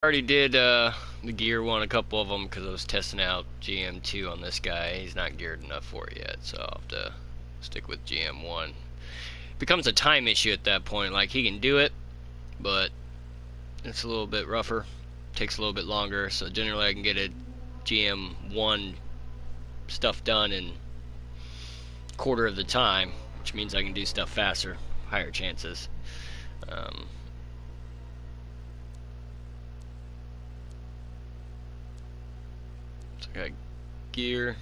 Already did the gear one, a couple of them, because I was testing out GM2 on this guy. He's not geared enough for it yet, so I'll have to stick with GM1. It becomes a time issue at that point. Like, he can do it, but it's a little bit rougher. Takes a little bit longer, so generally I can get a GM1 stuff done in a quarter of the time, which means I can do stuff faster, higher chances. So I got gear,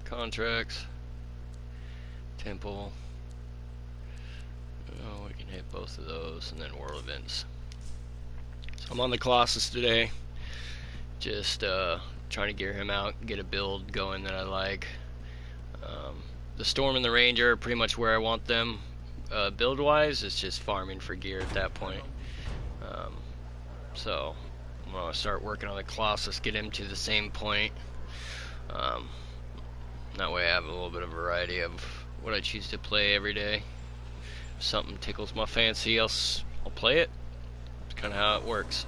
contracts, temple. Oh, we can hit both of those, and then world events. So I'm on the Colossus today, just trying to gear him out, get a build going that I like. The Storm and the Ranger are pretty much where I want them build-wise. It's just farming for gear at that point. So I'm going to start working on the Colossus, get him to the same point. That way I have a little bit of variety of what I choose to play every day. If something tickles my fancy, I'll play it. It's kind of how it works.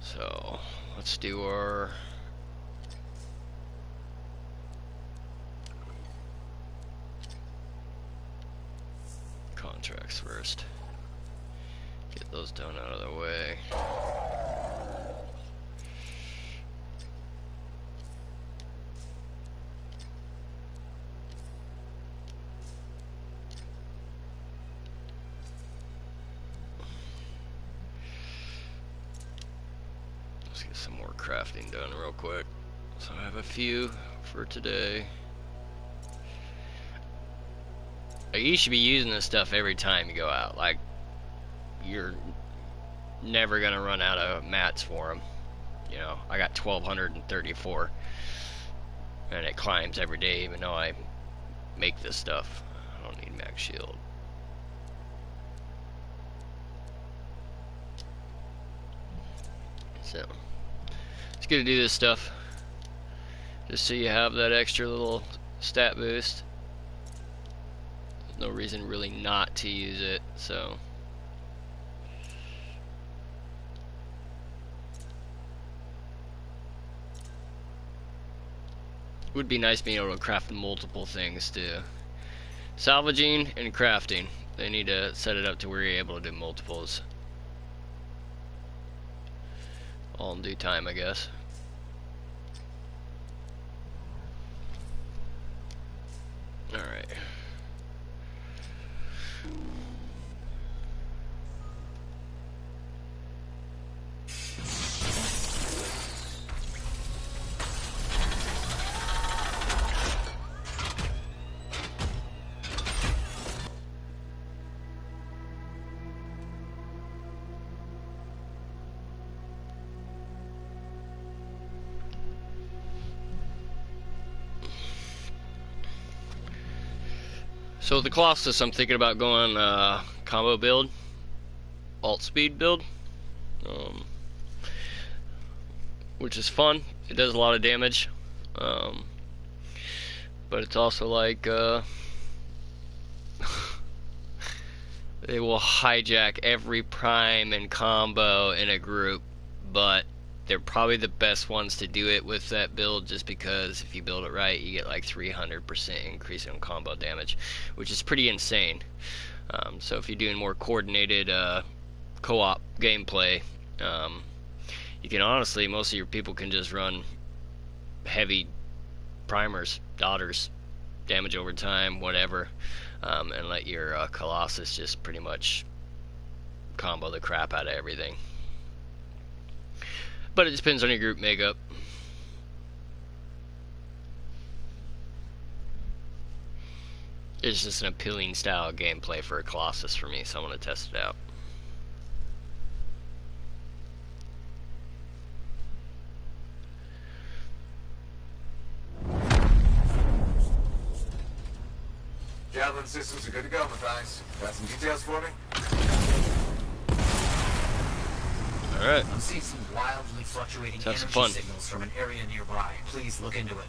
So let's do our contracts first. Get those done out of the way. Let's get some more crafting done real quick. So I have a few for today. You should be using this stuff every time you go out. Like, you're never gonna run out of mats for them. You know, I got 1,234, and it climbs every day, even though I make this stuff. I don't need max shield. So it's good to do this stuff, just so you have that extra little stat boost. No reason really not to use it, so it would be nice being able to craft multiple things too. Salvaging and crafting, they need to set it up to where you're able to do multiples. All in due time, I guess. Alright. So with the Colossus, I'm thinking about going combo build, alt speed build, which is fun. It does a lot of damage, but it's also like they will hijack every prime and combo in a group, but they're probably the best ones to do it with that build, just because if you build it right, you get like 300% increase in combo damage, which is pretty insane. So if you're doing more coordinated co-op gameplay, you can honestly, most of your people can just run heavy primers, daughters, damage over time, whatever, and let your Colossus just pretty much combo the crap out of everything. But it depends on your group makeup. It's just an appealing style of gameplay for a Colossus for me, so I want to test it out. Javelin systems are good to go, Matthias. Got some details for me? Alright. I'm seeing some wildly fluctuating energy signals from an area nearby. Please look into it.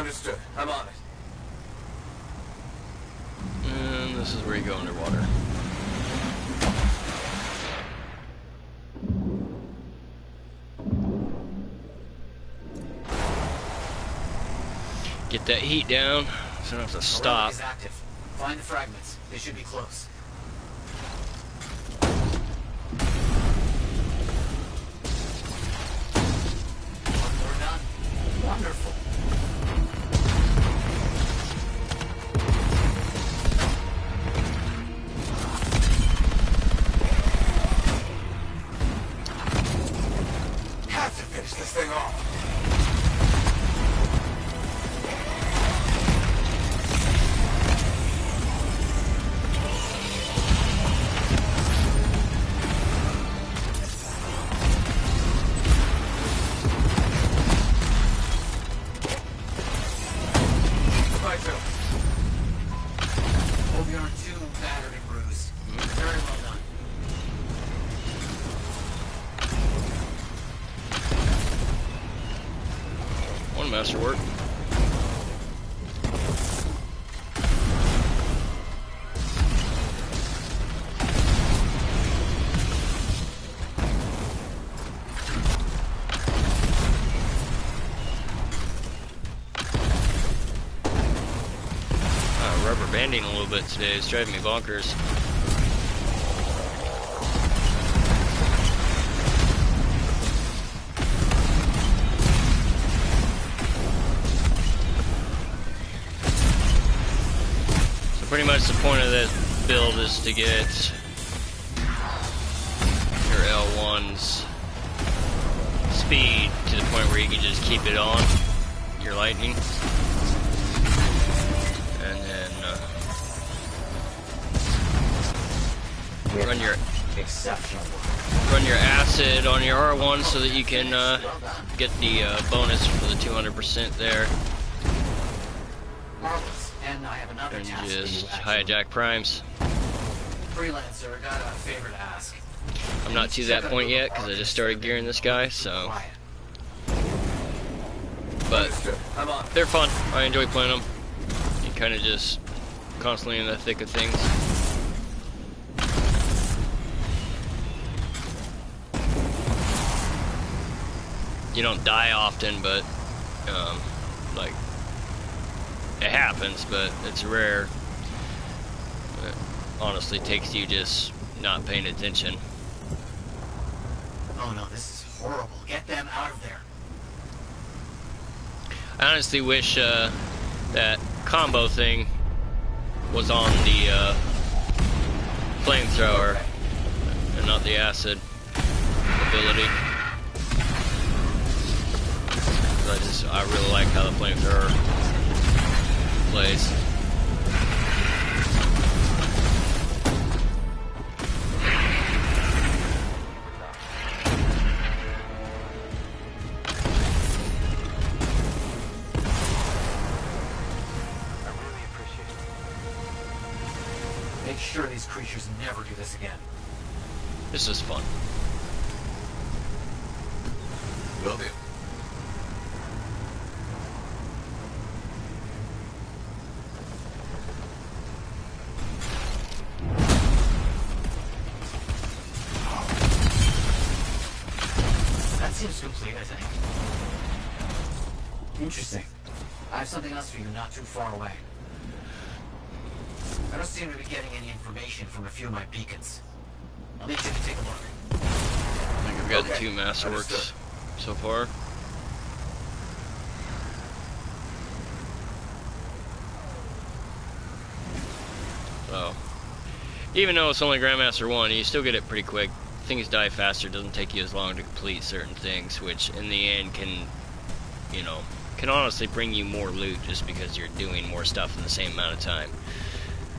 Understood. I'm on it. And this is where you go underwater. Get that heat down, so I don't have to stop. Is active. Find the fragments. They should be close. One more done. Wonderful. Have to finish this thing off. Hope you aren't too battered and bruised. Very well done. One masterwork. Rubber banding a little bit today. It's driving me bonkers. So pretty much the point of that build is to get your L1's speed to the point where you can just keep it on, your lightning. Run your acid on your R1 so that you can get the bonus for the 200% there, Marvelous. And I have another and task just for you, hijack primes. Freelancer, I got a favor to ask. I'm not to that point yet because I just started gearing this guy, so. But they're fun. I enjoy playing them. You kind of just constantly in the thick of things. You don't die often, but like it happens, but it's rare. It honestly takes you just not paying attention. Oh no, this is horrible. Get them out of there. I honestly wish that combo thing was on the flamethrower and not the acid ability. I really like how the flamethrower plays. Make sure these creatures never do this again. This is fun. Will do. That seems complete, I think. Interesting. I have something else for you not too far away. I don't seem to be getting any information from a few of my beacons. I'll need you to take a look. I think I've got Okay, two masterworks understood. so far. So, even though it's only Grandmaster 1, you still get it pretty quick. Things die faster, doesn't take you as long to complete certain things, which in the end can, you know, can honestly bring you more loot just because you're doing more stuff in the same amount of time.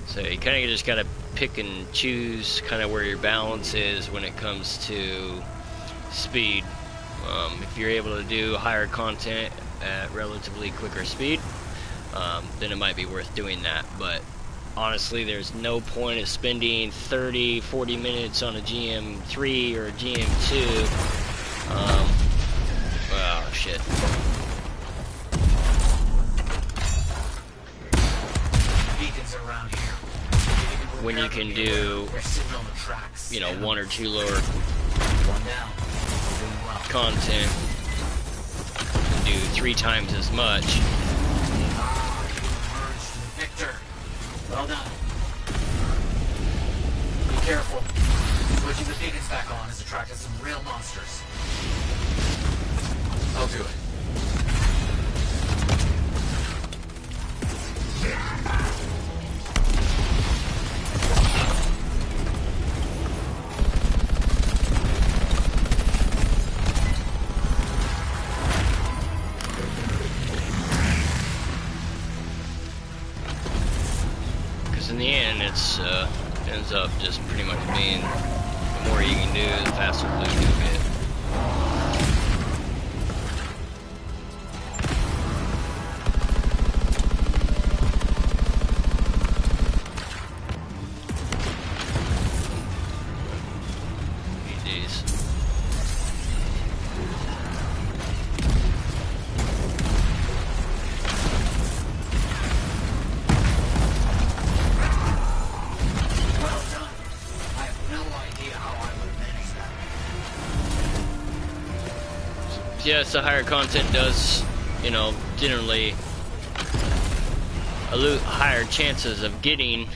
So you kind of just gotta pick and choose kind of where your balance is when it comes to speed. If you're able to do higher content at relatively quicker speed, then it might be worth doing that. But honestly, there's no point of spending 30-40 minutes on a GM3 or a GM2. Oh shit. Enemies around here. when you can do, you know, 1 or 2 lower content, and do 3 times as much. Victor, well done. Be careful. Switching the beacons back on has attracted some real monsters. I'll do it. In the end, it's ends up just pretty much being the more you can do, the faster loot you'll get. GG's. Yes, the higher content does, you know, generally higher chances of getting.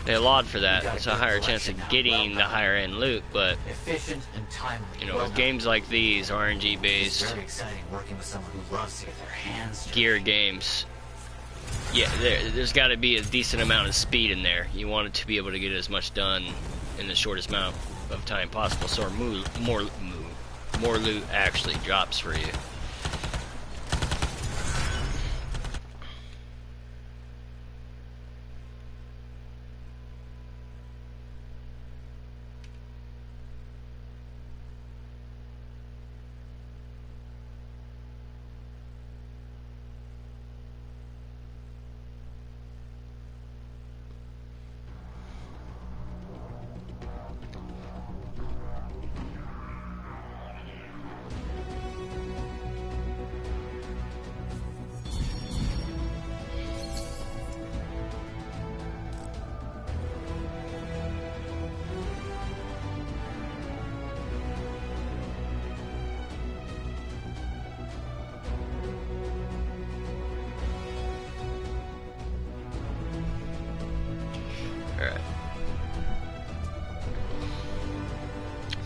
They allowed for that. It's a higher chance of getting the higher end loot, but efficient and timely. You know, with games like these, RNG based, very exciting working with someone who loves to get their hands gear games. Yeah, there's got to be a decent amount of speed in there. You want it to be able to get as much done in the shortest amount of time possible, so more loot actually drops for you.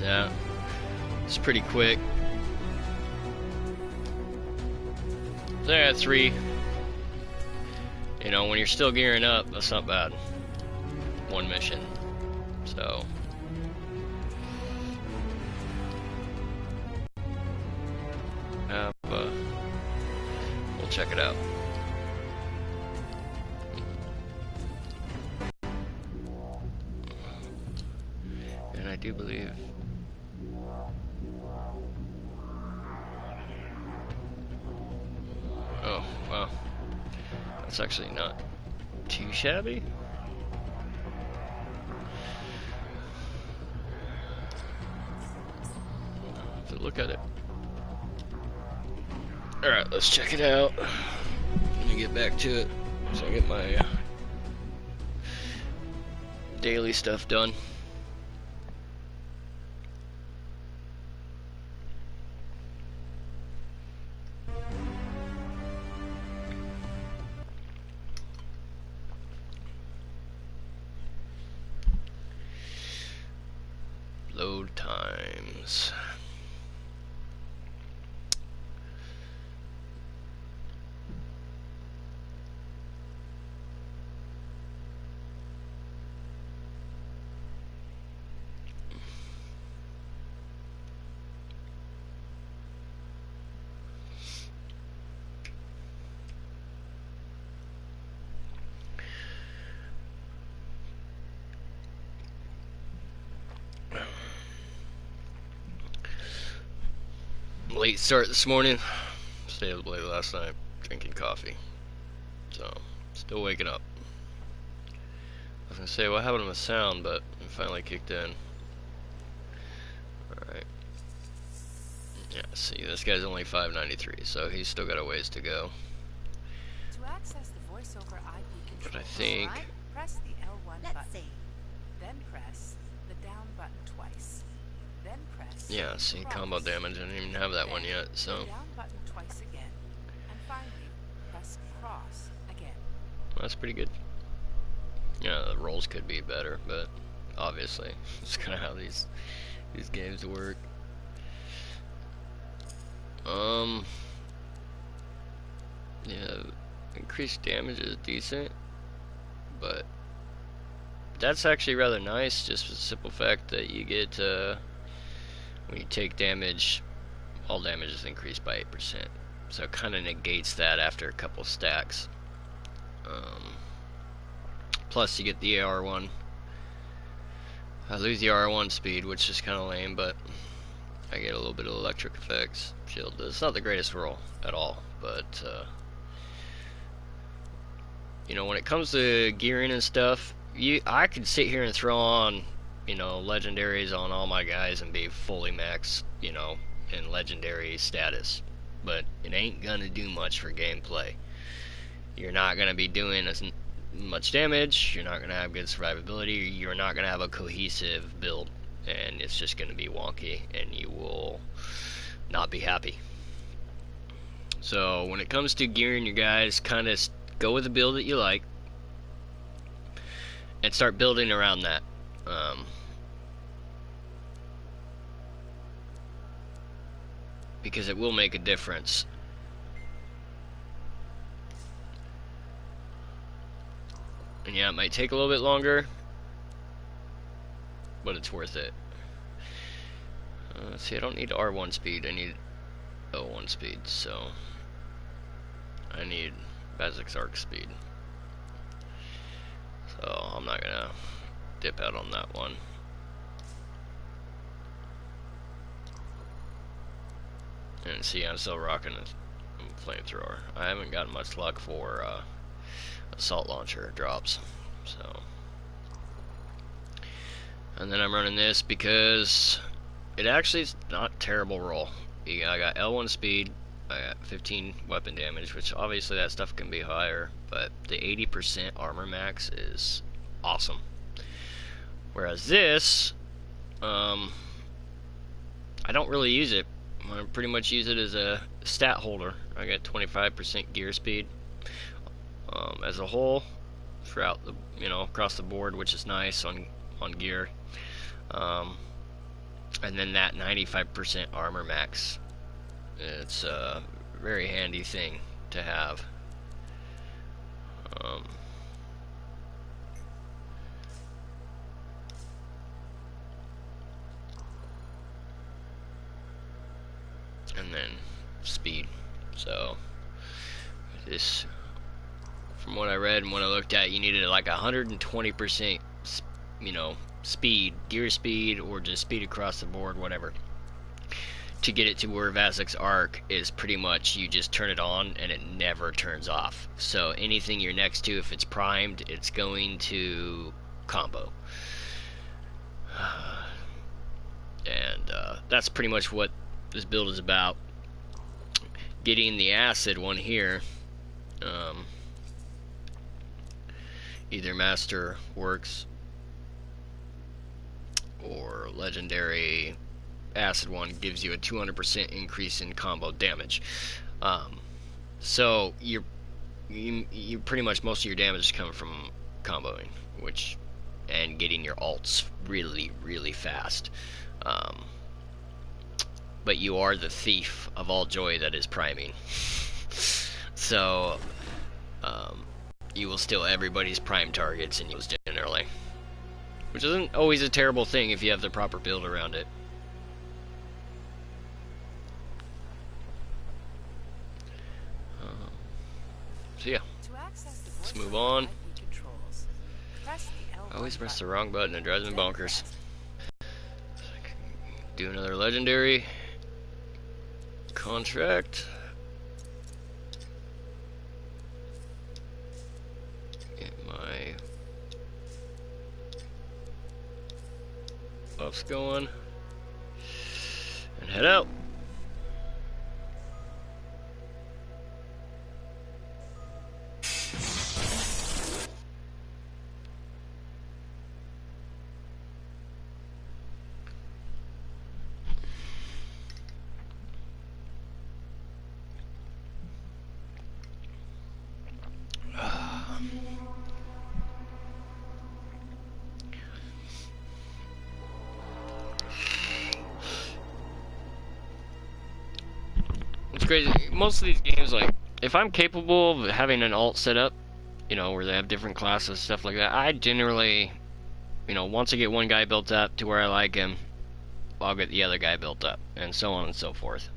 Yeah, it's pretty quick. There, 3. You know, when you're still gearing up, that's not bad. 1 mission. So. We'll check it out. And I do believe. Oh, wow. That's actually not too shabby. So look at it. Alright, let's check it out. Let me get back to it so I get my daily stuff done. Load times. Late start this morning. Stayed up late last night drinking coffee. So, still waking up. I was gonna say what happened to the sound, but it finally kicked in. Alright. Yeah, see, this guy's only 593, so he's still got a ways to go. To access the voice over IP But I controls. think... Alright, press the L1 Let's button. see. Then press the down button twice. Then press Yeah, see, combo damage. I didn't even have that one yet, so... the down button twice again. And finally, press cross again. That's pretty good. Yeah, the rolls could be better, but obviously, it's kind of how these games work. Yeah, increased damage is decent, but that's actually rather nice, just for the simple fact that you get, when you take damage, all damage is increased by 8%. So it kind of negates that after a couple stacks. Plus you get the AR1. I lose the R1 speed, which is kind of lame, but I get a little bit of electric effects. Shield. It's not the greatest roll at all, but you know, when it comes to gearing and stuff, I could sit here and throw on, you know, legendaries on all my guys and be fully max, you know, in legendary status, but it ain't gonna do much for gameplay. You're not gonna be doing as much damage, you're not gonna have good survivability, you're not gonna have a cohesive build, and it's just gonna be wonky and you will not be happy. So when it comes to gearing your guys, kind of go with the build that you like and start building around that. Because it will make a difference. And yeah, it might take a little bit longer, but it's worth it. See, I don't need R1 speed, I need L1 speed, so I need Basic's arc speed. So I'm not gonna dip out on that one. And see, I'm still rocking a flamethrower. I haven't gotten much luck for assault launcher drops, so. And then I'm running this because it actually is not a terrible roll. I got L1 speed, I got 15 weapon damage, which obviously that stuff can be higher, but the 80% armor max is awesome. Whereas this, I don't really use it. I pretty much use it as a stat holder. I got 25% gear speed as a whole throughout the, you know, across the board, which is nice on gear. And then that 95% armor max. It's a very handy thing to have. And then speed. So this, from what I read and what I looked at, you needed like 120%, you know, speed, gear speed, or just speed across the board, whatever, to get it to where Vasic's arc is pretty much you just turn it on and it never turns off. So anything you're next to, if it's primed, it's going to combo. And that's pretty much what this build is about. Getting the acid one here, either master works or legendary acid one gives you a 200% increase in combo damage. So you pretty much, most of your damage is coming from comboing, and getting your ults really fast. But you are the thief of all joy that is priming. So you will steal everybody's prime targets and use generally, which isn't always a terrible thing if you have the proper build around it. So yeah, let's move on. I always press the wrong button, it drives me bonkers. Do another legendary contract. Get my buffs going and head out. crazy. Most of these games, like, if I'm capable of having an alt set up, you know, where they have different classes, stuff like that, I generally, you know, once I get one guy built up to where I like him, I'll get the other guy built up, and so on and so forth.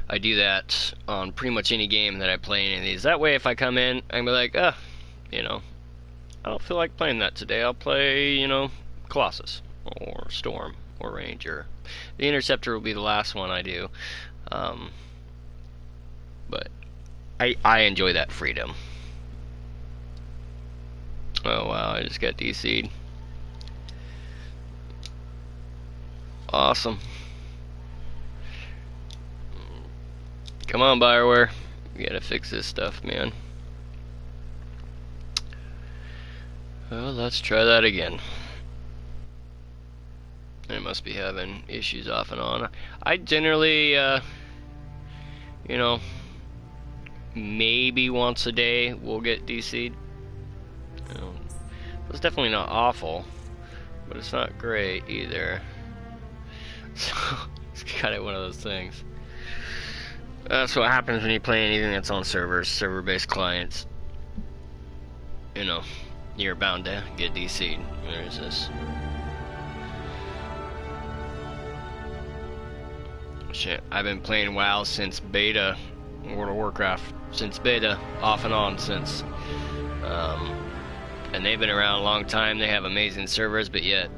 I do that on pretty much any game that I play any of these. That way, if I come in, I can be like, you know, I don't feel like playing that today. I'll play, you know, Colossus, or Storm, or Ranger. The Interceptor will be the last one I do. But I enjoy that freedom. Oh wow, I just got DC'd. Awesome. Come on, Bioware. You gotta fix this stuff, man. Well, let's try that again. It must be having issues off and on. I generally, you know, maybe once a day we'll get DC'd. It's definitely not awful, but it's not great either. So, it's kind of one of those things. That's what happens when you play anything that's on servers, server-based clients. You know, you're bound to get DC'd. There's this. Shit, I've been playing WoW since beta, World of Warcraft since beta, off and on since. And they've been around a long time. They have amazing servers, but yet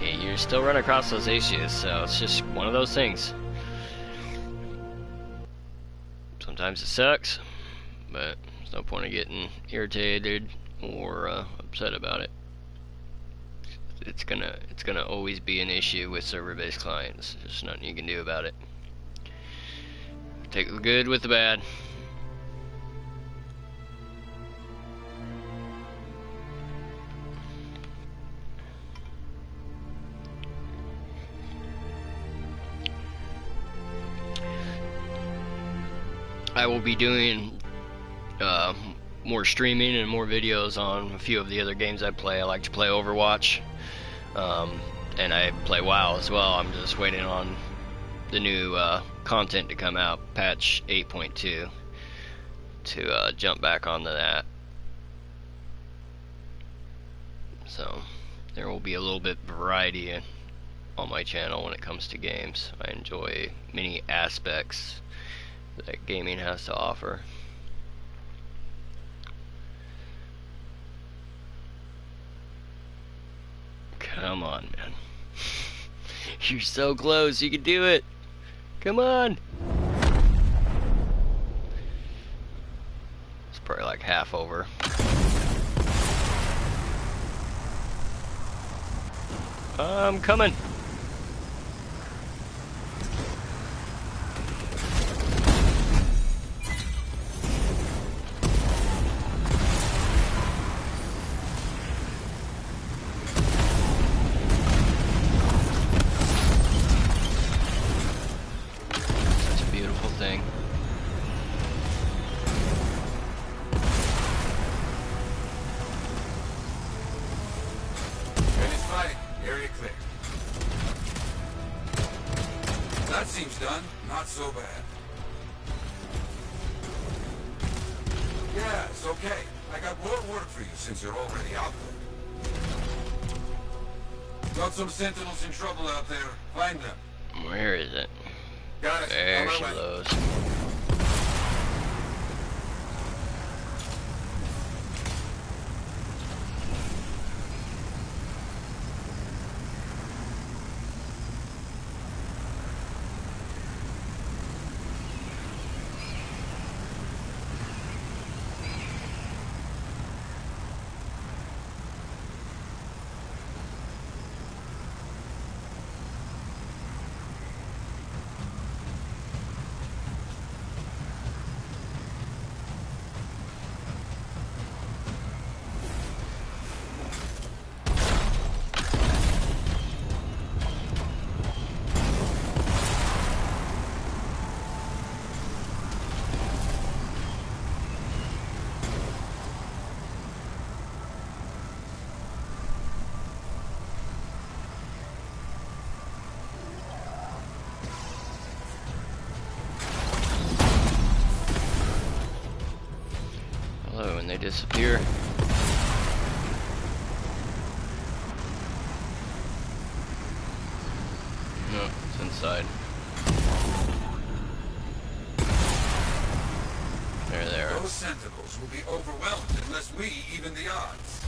you still run across those issues. So it's just one of those things. Sometimes it sucks, but there's no point in getting irritated or upset about it. It's gonna always be an issue with server-based clients. There's nothing you can do about it. Take the good with the bad. I will be doing more streaming and more videos on a few of the other games I play. I like to play Overwatch, and I play WoW as well. I'm just waiting on the new content to come out, patch 8.2, to jump back onto that. So there will be a little bit of variety on my channel when it comes to games. I enjoy many aspects that gaming has to offer. Come on, man. You're so close, you can do it. Come on. It's probably like half over. I'm coming. That seems done. Not so bad. Yeah, it's okay. I got more work for you since you're already out there. Got some sentinels in trouble out there. Find them. Where is it? Got it. There she goes. disappear. No, it's inside. There they are. Those sentinels will be overwhelmed unless we even the odds.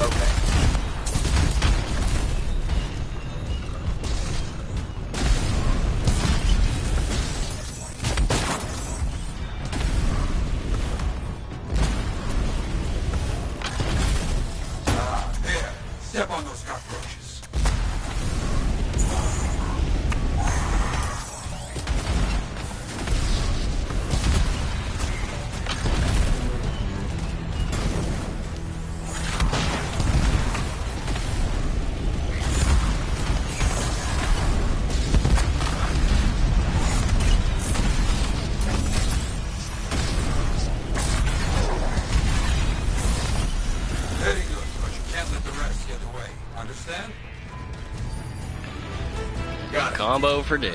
Okay. There. Step on those cockroaches. Very good, but you can't let the rest get away. Understand? Got it. Combo for days.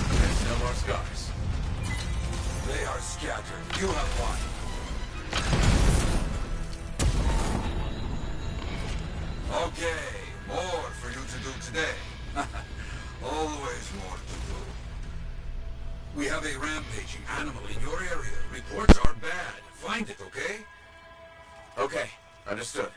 There's no more scars. They are scattered. You have one. Okay, more for you to do today. Always more to do. We have a rampaging animal in your area. Reports are bad. Find it, okay? Okay, understood.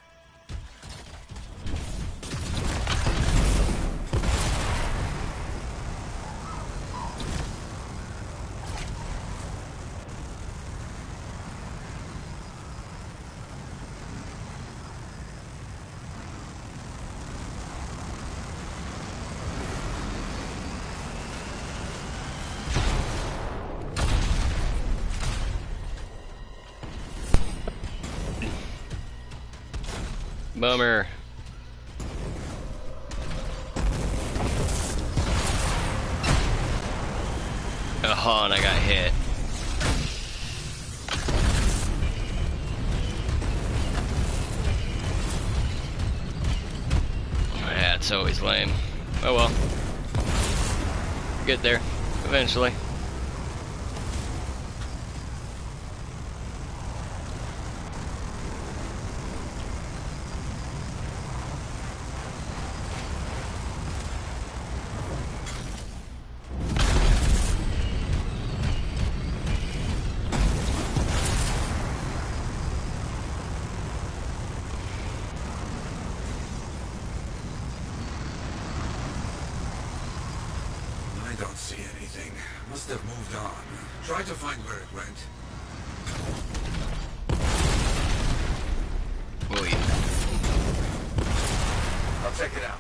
Bummer. Oh, and I got hit. Yeah, it's always lame. Oh well. Get there, eventually. I don't see anything. Must have moved on. Try to find where it went. Oh yeah. I'll check it out.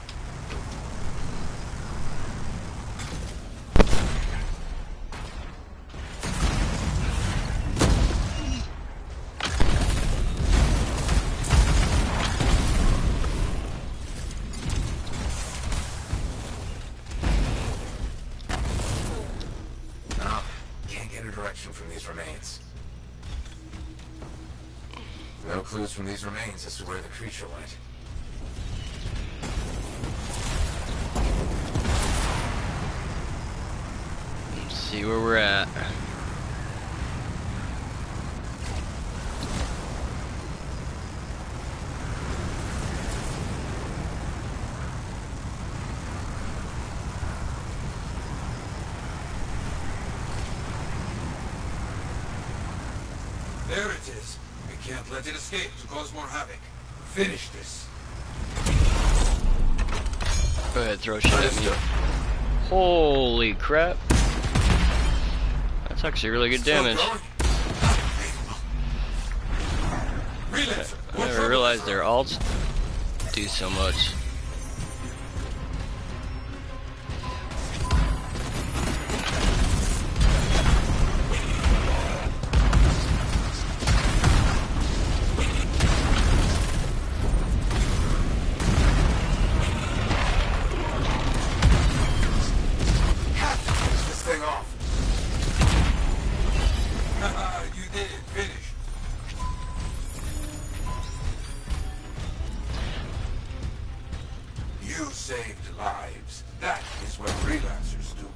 Oh, can't get a direction from these remains. No clues from these remains as to where the creature went. Let's see where we're at. There it is. We can't let it escape to cause more havoc. Finish this. Go ahead, throw shit at me. Understood. Holy crap. That's actually really good damage. I never realized their alts do so much. This thing off. You saved lives. That is what freelancers do.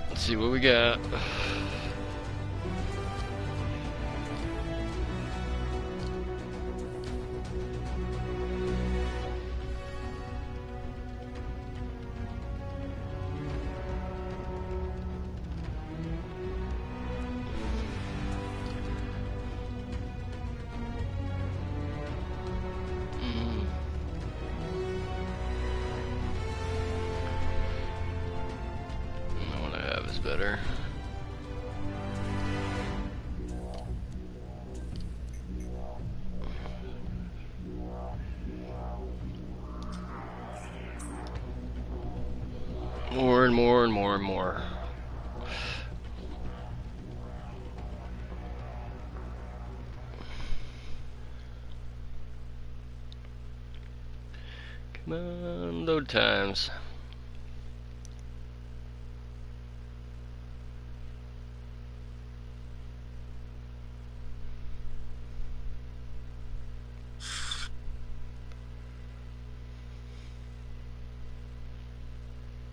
Let's see what we got. Better. More and more and more and more. Come on, load times.